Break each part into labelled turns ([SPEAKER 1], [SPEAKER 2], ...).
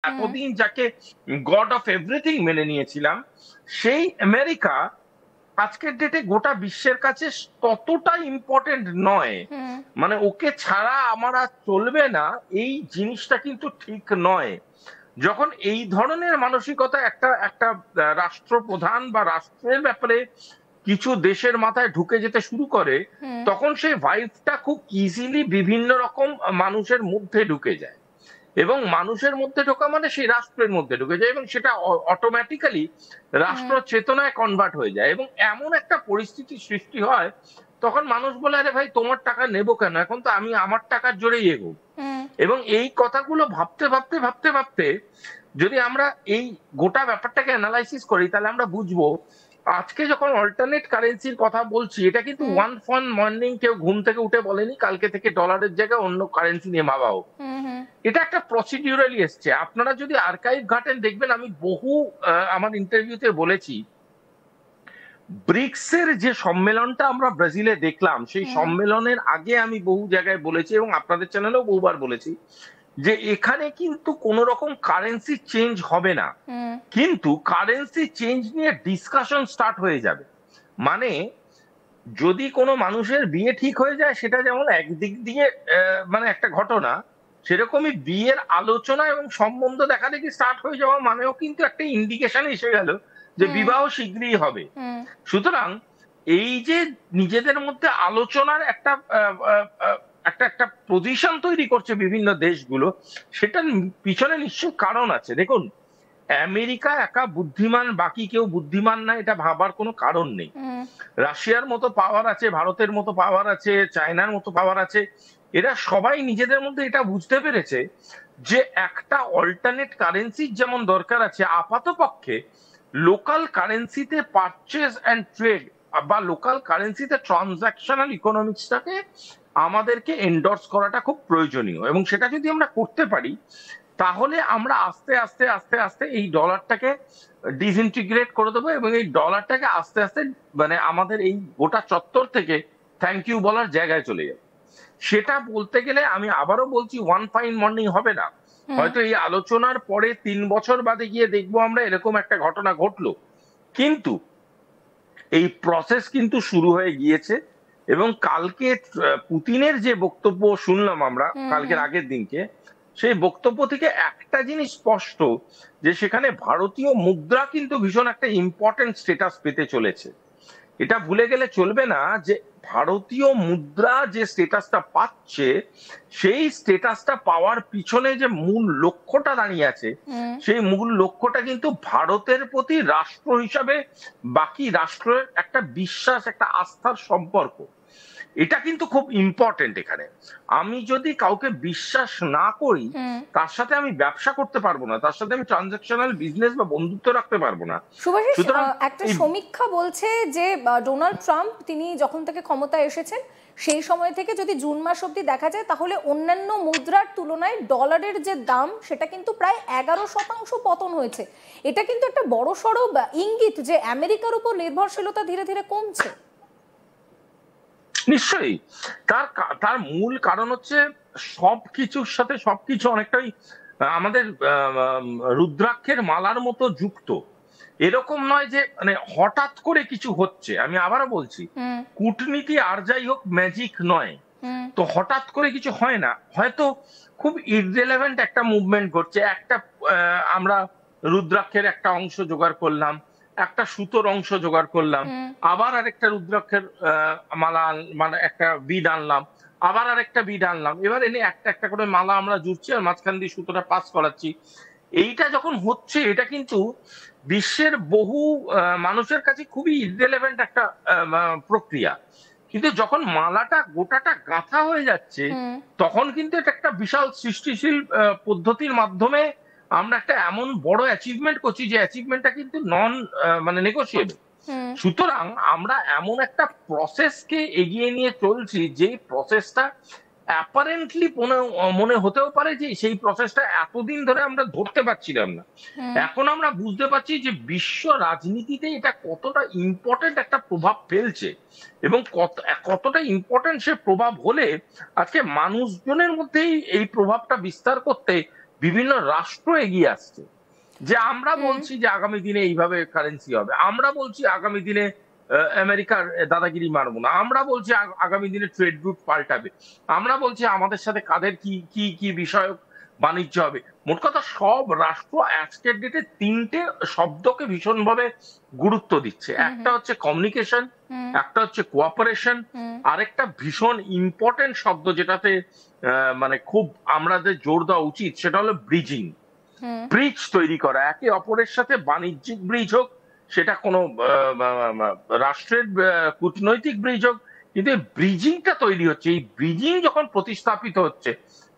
[SPEAKER 1] এতদিন যাকে god of everything মেনে নিয়েছিলাম, সেই আমেরিকা আজকের ডেটে গোটা বিশ্বের কাছে ততটা ইম্পর্টেন্ট নয়। মানে ওকে ছাড়া আমার আর চলবে না, এই জিনিসটা কিন্তু ঠিক নয়। যখন এই ধরনের মানসিকতা একটা একটা রাষ্ট্রপ্রধান বা রাষ্ট্রের ব্যাপারে কিছু দেশের মাথায় ঢুকে যেতে শুরু করে, তখন সেই ভাইবটা খুব ইজিলি বিভিন্ন রকম মানুষের মধ্যে ঢুকে যায়, এবং মানুষের মধ্যে ঢোকা মানে সেই রাষ্ট্রের মধ্যে ঢুকে যায়, এবং সেটা অটোমেটিক্যালি রাষ্ট্র চেতনায় কনভার্ট হয়ে যায়, এবং এমন একটা পরিস্থিতি সৃষ্টি হয় তখন মানুষ বলে, আরে ভাই তোমার টাকা নেবো কেন, এখন তো আমি আমার টাকার জোরেই এগোবো। এবং এই কথাগুলো ভাবতে ভাবতে ভাবতে ভাবতে যদি আমরা এই গোটা ব্যাপারটাকে অ্যানালাইসিস করি, তাহলে আমরা বুঝবো আজকে যখন অল্টারনেট কারেন্সির কথা বলছি, এটা কিন্তু ওয়ান ফন মর্নিং কেউ ঘুম থেকে উঠে বলেনি কালকে থেকে ডলারের জায়গায় অন্য কারেন্সি নিয়ে ভাবাও। এটা একটা প্রসিডিউরালি এসছে। আপনারা যদি আর্কাইভ ঘাটেন দেখবেন, আমি বহু আমার ইন্টারভিউতে বলেছি, ব্রিক্স এর যে সম্মেলনটা আমরা ব্রাজিলে দেখলাম, সেই সম্মেলনের আগে আমি বহু জায়গায় বলেছি এবং আপনাদের চ্যানেলেও বহুবার বলেছি যে এখানে কিন্তু কোন রকম কারেন্সি চেঞ্জ হবে না, কিন্তু কারেন্সি চেঞ্জ নিয়ে ডিসকাশন স্টার্ট হয়ে যাবে। মানে যদি কোনো মানুষের বিয়ে ঠিক হয়ে যায়, সেটা যেমন একদিক দিয়ে মানে একটা ঘটনা, সেরকমই বিয়ের আলোচনা এবং সম্বন্ধ দেখা দেখি স্টার্ট হয়ে যাওয়া মানেও কিন্তু একটা ইন্ডিকেশন এসে গেল যে বিবাহ শীঘ্রই হবে। সুতরাং এই যে নিজেদের মধ্যে আলোচনার একটা একটা একটা পজিশন তৈরি করছে বিভিন্ন দেশগুলো, সেটার পিছনে নিশ্চয়ই কারণ আছে। দেখুন, আমেরিকা একা বুদ্ধিমান, বাকি কেউ বুদ্ধিমান না, এটা ভাবার কোনো কারণ নেই। রাশিয়ার মতো পাওয়ার আছে, ভারতের মতো পাওয়ার আছে, চায়নার মতো পাওয়ার আছে, এরা সবাই নিজেদের মধ্যে এটা বুঝতে পেরেছে যে একটা অল্টারনেট কারেন্সির যেমন দরকার আছে, আপাতপক্ষে লোকাল কারেন্সিতে পারচেজ অ্যান্ড ট্রেড বা লোকাল কারেন্সিতে ট্রানজাকশনাল ইকোনমিক্সটাকে আমাদেরকে এন্ডোর্স করাটা খুব প্রয়োজনীয়, এবং সেটা যদি আমরা করতে পারি তাহলে আমরা আস্তে আস্তে আস্তে আস্তে এই ডলারটাকে ডিসইন্টিগ্রেট করে দেবো, এবং এই ডলারটাকে আস্তে আস্তে মানে আমাদের এই গোটা চত্বর থেকে থ্যাংক ইউ বলার জায়গায় চলে যাবে। সেটা বলতে গেলে আমি আবারও বলছি, ওয়ান ফাইন মর্নিং হবে না। হয়তো এই আলোচনার পরে 3 বছর বাদে গিয়ে দেখবো আমরা এরকম একটা ঘটনা ঘটলো, কিন্তু এই প্রসেস কিন্তু শুরু হয়ে গিয়েছে। এবং কালকে পুতিনের যে বক্তব্য শুনলাম আমরা কালকের আগের দিনকে, সেই বক্তব্য থেকে একটা জিনিস স্পষ্ট, যে সেখানে ভারতীয় মুদ্রা কিন্তু ভীষণ একটা ইম্পর্টেন্ট স্ট্যাটাস পেতে চলেছে। এটা ভুলে গেলে চলবে না যে ভারতীয় মুদ্রা যে স্ট্যাটাসটা পাচ্ছে, সেই স্ট্যাটাসটা পাওয়ার পিছনে যে মূল লক্ষ্যটা দাঁড়িয়ে আছে, সেই মূল লক্ষ্যটা কিন্তু ভারতের প্রতি রাষ্ট্র হিসাবে বাকি রাষ্ট্রের একটা বিশ্বাস, একটা আস্থার সম্পর্ক। এটা কিন্তু খুব ইম্পর্টেন্ট। এখানে আমি যদি কাউকে বিশ্বাস না করি, তার সাথে আমি ব্যবসা করতে পারবো না, তার সাথে আমি ট্রানজাকশনাল বিজনেস বা বন্ধুত্ব রাখতে পারবো না।
[SPEAKER 2] সুতরাং একটা সমীক্ষা বলছে যে ডোনাল্ড ট্রাম্প তিনি যখন থেকে ক্ষমতায় এসেছেন সেই সময় থেকে যদি জুন মাস অবধি দেখা যায়, তাহলে অন্যান্য মুদ্রার তুলনায় ডলারের যে দাম সেটা কিন্তু প্রায় 11% পতন হয়েছে। এটা কিন্তু একটা বড়সড় ইঙ্গিত যে আমেরিকার উপর নির্ভরশীলতা ধীরে ধীরে কমছে।
[SPEAKER 1] নিশ্চয়ই তার মূল কারণ হচ্ছে সবকিছুর সাথে সবকিছু অনেকটাই আমাদের রুদ্রাক্ষের মালার মতো যুক্ত। এরকম নয় যে মানে হঠাৎ করে কিছু হচ্ছে। আমি আবারও বলছি, কূটনীতি আর যাই হোক ম্যাজিক নয়, তো হঠাৎ করে কিছু হয় না। হয়তো খুব ইররিলেভেন্ট একটা মুভমেন্ট ঘটছে, একটা আমরা রুদ্রাক্ষের একটা অংশ জোগাড় করলাম, একটা সুতোর অংশ জোগাড় করলাম, আবার আরেকটা রুদ্রাক্ষের মালা মানে একটা বিড আনলাম, আবার আরেকটা বিড আনলাম, এবার এনে একটা একটা করে মালা আমরা জুড়ছি আর মাঝখান দিয়ে সুতোটা পাস করাচ্ছি। এইটা যখন হচ্ছে, এটা কিন্তু বিশ্বের বহু মানুষের কাছে খুবই ইররিলেভেন্ট একটা প্রক্রিয়া, কিন্তু যখন মালাটা গোটাটা গাঁথা হয়ে যাচ্ছে, তখন কিন্তু এটা একটা বিশাল সৃষ্টিশীল পদ্ধতির মাধ্যমে আমরা একটা এমন বড় অ্যাচিভমেন্ট করছি, যে অ্যাচিভমেন্টটা কিন্তু নন মানে নেগোশিয়েবল। সুতরাং আমরা এমন একটা প্রসেসকে এগিয়ে নিয়ে চলছি, যে প্রসেসটা অ্যাপারেন্টলি মনে হতেও পারে যে সেই প্রসেসটা এতদিন ধরে আমরা ধরতে পারছিলাম না। এখন আমরা বুঝতে পারছি যে বিশ্ব রাজনীতিতে এটা কতটা ইম্পর্টেন্ট একটা প্রভাব ফেলছে, এবং কতটা ইম্পর্টেন্ট সে প্রভাব হলে আজকে মানুষজনের মধ্যেই এই প্রভাবটা বিস্তার করতে বিভিন্ন রাষ্ট্র এগিয়ে আসছে, যে আমরা বলছি যে আগামী দিনে এইভাবে কারেন্সি হবে, আমরা বলছি আগামী দিনে আমেরিকার দাদাগিরি মারবো না, আমরা বলছি আগামী দিনে ট্রেড রুট পাল্টাবে, আমরা বলছি আমাদের সাথে কাদের কি কি কি বিষয়ক বাণিজ্য হবে। মোট কথা সব রাষ্ট্র আজকের ডেটে তিনটে শব্দকে ভীষণভাবে গুরুত্ব দিচ্ছে। একটা হচ্ছে কমিউনিকেশন, একটা হচ্ছে কোঅপারেশন, আরেকটা ভীষণ ইম্পর্টেন্ট শব্দ যেটাতে মানে খুব আমাদের জোর দেওয়া উচিত, সেটা হলো ব্রিজিং। ব্রিজ তৈরি করা, একে অপরের সাথে বাণিজ্যিক ব্রিজ হোক, সেটা কোনো রাষ্ট্রের কূটনৈতিক ব্রিজ হোক, কিন্তু এই ব্রিজিংটা তৈরি হচ্ছে। এই ব্রিজিং যখন প্রতিস্থাপিত হচ্ছে,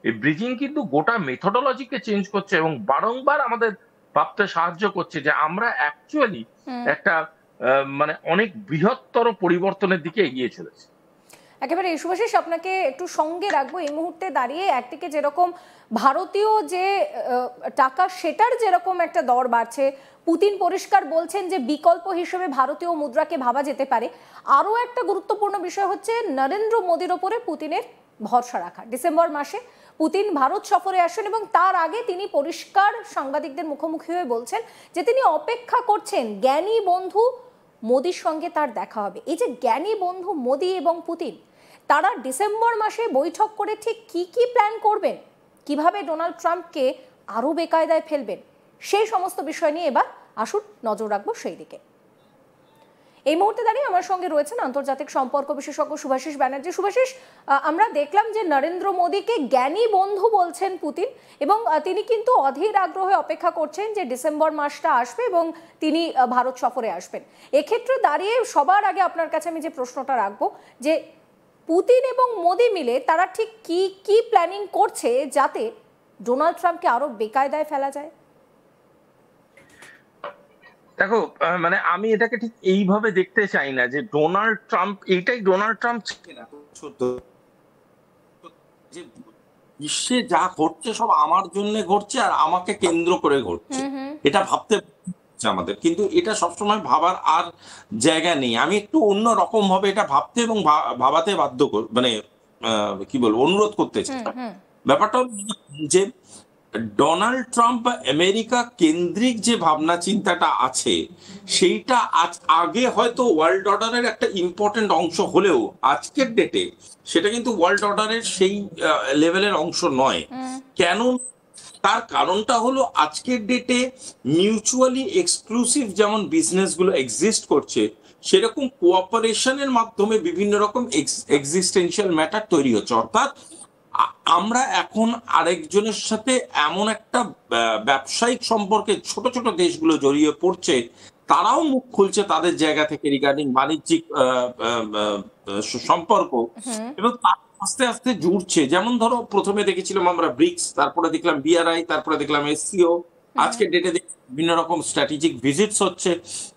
[SPEAKER 1] এই ব্রিজিং কিন্তু গোটা মেথোডোলজিকে চেঞ্জ করছে এবং বারংবার আমাদের ভাবতে সাহায্য করছে যে আমরা অ্যাকচুয়ালি একটা মানে অনেক বৃহত্তর পরিবর্তনের দিকে এগিয়ে চলেছি।
[SPEAKER 2] একেবারে শুভাশিস, আপনাকে একটু সঙ্গে রাখবো। এই মুহূর্তে দাঁড়িয়ে একদিকে যেরকম ভারতীয় যে টাকা সেটার যেরকম একটা দর বাড়ছে, পুতিন পরিষ্কার বলছেন যে বিকল্প হিসেবে ভারতীয় মুদ্রাকে ভাবা যেতে পারে। আরও একটা গুরুত্বপূর্ণ বিষয় হচ্ছে নরেন্দ্র মোদীর ওপরে পুতিনের ভরসা রাখা। ডিসেম্বর মাসে পুতিন ভারত সফরে আসেন এবং তার আগে তিনি পরিষ্কার সাংবাদিকদের মুখোমুখি হয়ে বলছেন যে তিনি অপেক্ষা করছেন জ্ঞানী বন্ধু মোদির সঙ্গে তার দেখা হবে। এই যে জ্ঞানী বন্ধু মোদি এবং পুতিন, তারা ডিসেম্বর মাসে বৈঠক করে ঠিক কি কি প্ল্যান করবেন, কিভাবে ডোনাল্ড ট্রাম্পকে আরও বেকায়দায় ফেলবেন, সেই সমস্ত বিষয় নিয়ে এবার আসুন নজর রাখবো সেই দিকে। এই মুহূর্তে দাঁড়িয়ে আমার সঙ্গে রয়েছেন আন্তর্জাতিক সম্পর্ক বিশেষজ্ঞ শুভাশিস ব্যানার্জি। শুভাশিস, আমরা দেখলাম যে নরেন্দ্র মোদীকে জ্ঞানী বন্ধু বলছেন পুতিন এবং তিনি কিন্তু অধীর আগ্রহে অপেক্ষা করছেন যে ডিসেম্বর মাসটা আসবে এবং তিনি ভারত সফরে আসবেন। এক্ষেত্রে দাঁড়িয়ে সবার আগে আপনার কাছে আমি যে প্রশ্নটা রাখবো যে পুতিন এবং মোদি মিলে তারা ঠিক কি কি প্ল্যানিং করছে যাতে ডোনাল্ড ট্রাম্পকে আরো বেকায়দায় ফেলা যায়?
[SPEAKER 1] দেখো, মানে আমি এটাকে ঠিক এইভাবে দেখতে চাই না যে ডোনাল্ড ট্রাম্প, এইটাই ডোনাল্ড ট্রাম্প
[SPEAKER 3] যে বিশ্বে যা ঘটছে সব আমার জন্য ঘটছে আর আমাকে কেন্দ্র করে ঘটছে, এটা ভাবতে আমাদের, কিন্তু এটা সবসময় ভাবার আর জায়গা নেই। আমি একটু অন্য রকম ভাবে এটা ভাবতে এবং ভাবাতে বাধ্য মানে কি বলবো, অনুরোধ করতে চাই। ব্যাপারটা যে ডোনাল্ড ট্রাম্প বা আমেরিকা কেন্দ্রিক যে ভাবনা চিন্তাটা আছে, সেইটা আগে হয়তো ওয়ার্ল্ড অর্ডারের একটা ইম্পর্টেন্ট অংশ হলেও আজকের ডেটে সেটা কিন্তু ওয়ার্ল্ড অর্ডারের সেই লেভেলের অংশ নয়। কেন? তার কারণটা হলো আজকের ডেটে মিউচুয়ালি এক্সক্লুসিভ যেমন বিজনেসগুলো এক্সিস্ট করছে, সেরকম কোঅপারেশনের মাধ্যমে বিভিন্ন রকম এক্সিস্টেন্সিয়াল ম্যাটার তৈরি হচ্ছে। অর্থাৎ আমরা এখন আরেকজনের সাথে এমন একটা ব্যবসায়িক সম্পর্কে ছোট ছোট দেশগুলো জড়িয়ে পড়ছে, তারাও মুখ খুলছে তাদের জায়গা থেকে রিগার্ডিং বাণিজ্যিক সম্পর্ক, এবং আস্তে আস্তে জুড়ছে। যেমন ধরো, প্রথমে দেখেছিলাম আমরা ব্রিক্স, তারপরে দেখলাম বিআরআই, তারপরে দেখলাম এসসিও, আজকের ডেটে বিভিন্ন রকম স্ট্র্যাটেজিক ভিজিটস হচ্ছে।